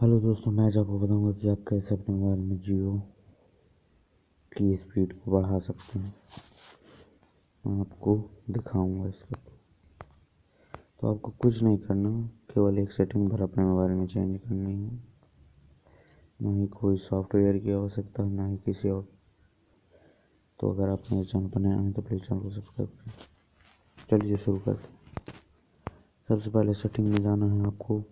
Hello दोस्तों, मैं आज आपको बताऊंगा कि आप कैसे अपने मोबाइल में जियो की स्पीड को बढ़ा सकते हैं। मैं आपको दिखाऊंगा इसको। तो आपको कुछ नहीं करना, केवल एक सेटिंग भर अपने मोबाइल में चेंज करनी है। ना ही कोई सॉफ्टवेयर की आवश्यकता है, ना ही किसी और। तो अगर आप मेरे चैनल पर नए आए तो प्लीज़ चैनल को सब्सक्राइब करें। चलिए शुरू करते हैं। सबसे पहले सेटिंग में जाना है आपको।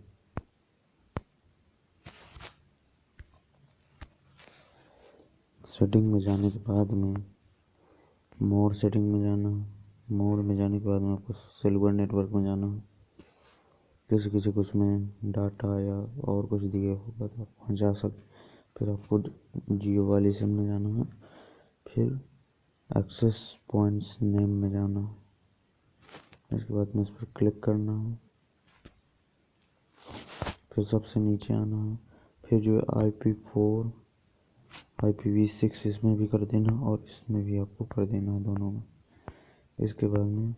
सेटिंग में जाने के बाद में मोर सेटिंग में जाना। मोर में जाने के बाद में आपको सेलुलर नेटवर्क में जाना। किसी किसी कुछ में डाटा या और कुछ दिए होगा तो आप वहाँ जा सकते। फिर आपको जियो वाली सिम में जाना है। फिर एक्सेस पॉइंट्स नेम में जाना। इसके बाद में इस पर क्लिक करना है। फिर सबसे नीचे आना है। फिर जो है IP4 IPv6 इसमें भी कर देना और इसमें भी आपको कर देना है, दोनों में। इसके बाद में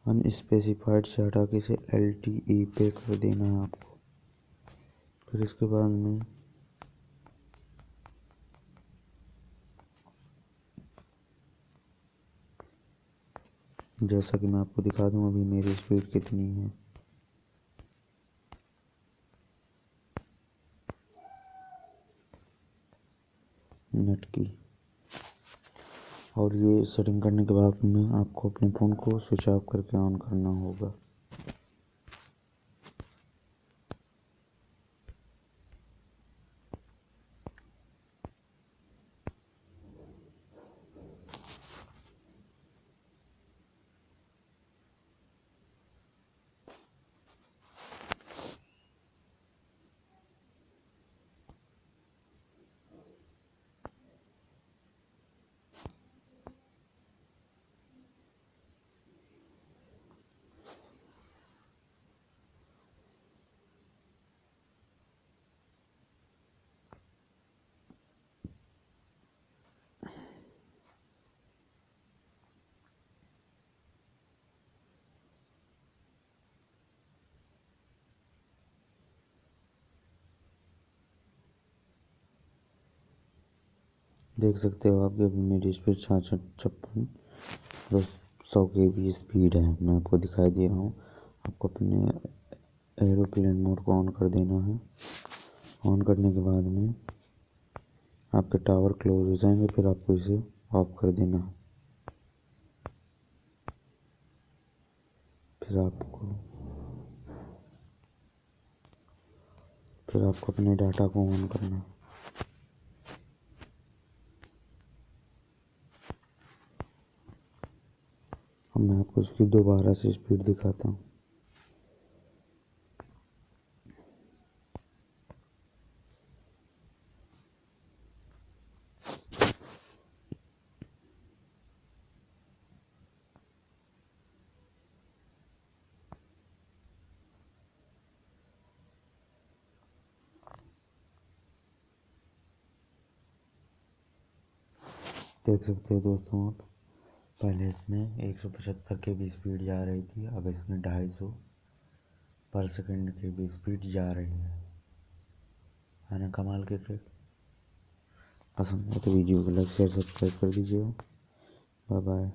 अनस्पेसिफाइड से हटा के इसे LTE पे कर देना है आपको। फिर इसके बाद में जैसा कि मैं आपको दिखा दूं अभी मेरी स्पीड कितनी है। नेट की। और ये सेटिंग करने के बाद में आपको अपने फ़ोन को स्विच ऑफ करके ऑन करना होगा। देख सकते हो आप कि अभी मेरी स्पीड 66-56 KB स्पीड है। मैं आपको दिखाई दे रहा हूँ। आपको अपने एरोप्लेन मोड को ऑन कर देना है। ऑन करने के बाद में आपके टावर क्लोज हो जाएंगे। फिर आपको इसे ऑफ कर देना है। फिर आपको अपने डाटा को ऑन करना है। अब मैं आपको इसकी दोबारा से स्पीड दिखाता हूँ। देख सकते हो दोस्तों आप, पहले इसमें 175 KB स्पीड जा रही थी, अब इसमें 250 पर सेकंड की स्पीड जा रही है ना। कमाल के ट्रिक। पसंद है तो वीडियो को लाइक शेयर सब्सक्राइब कर दीजिएगा। Bye bye.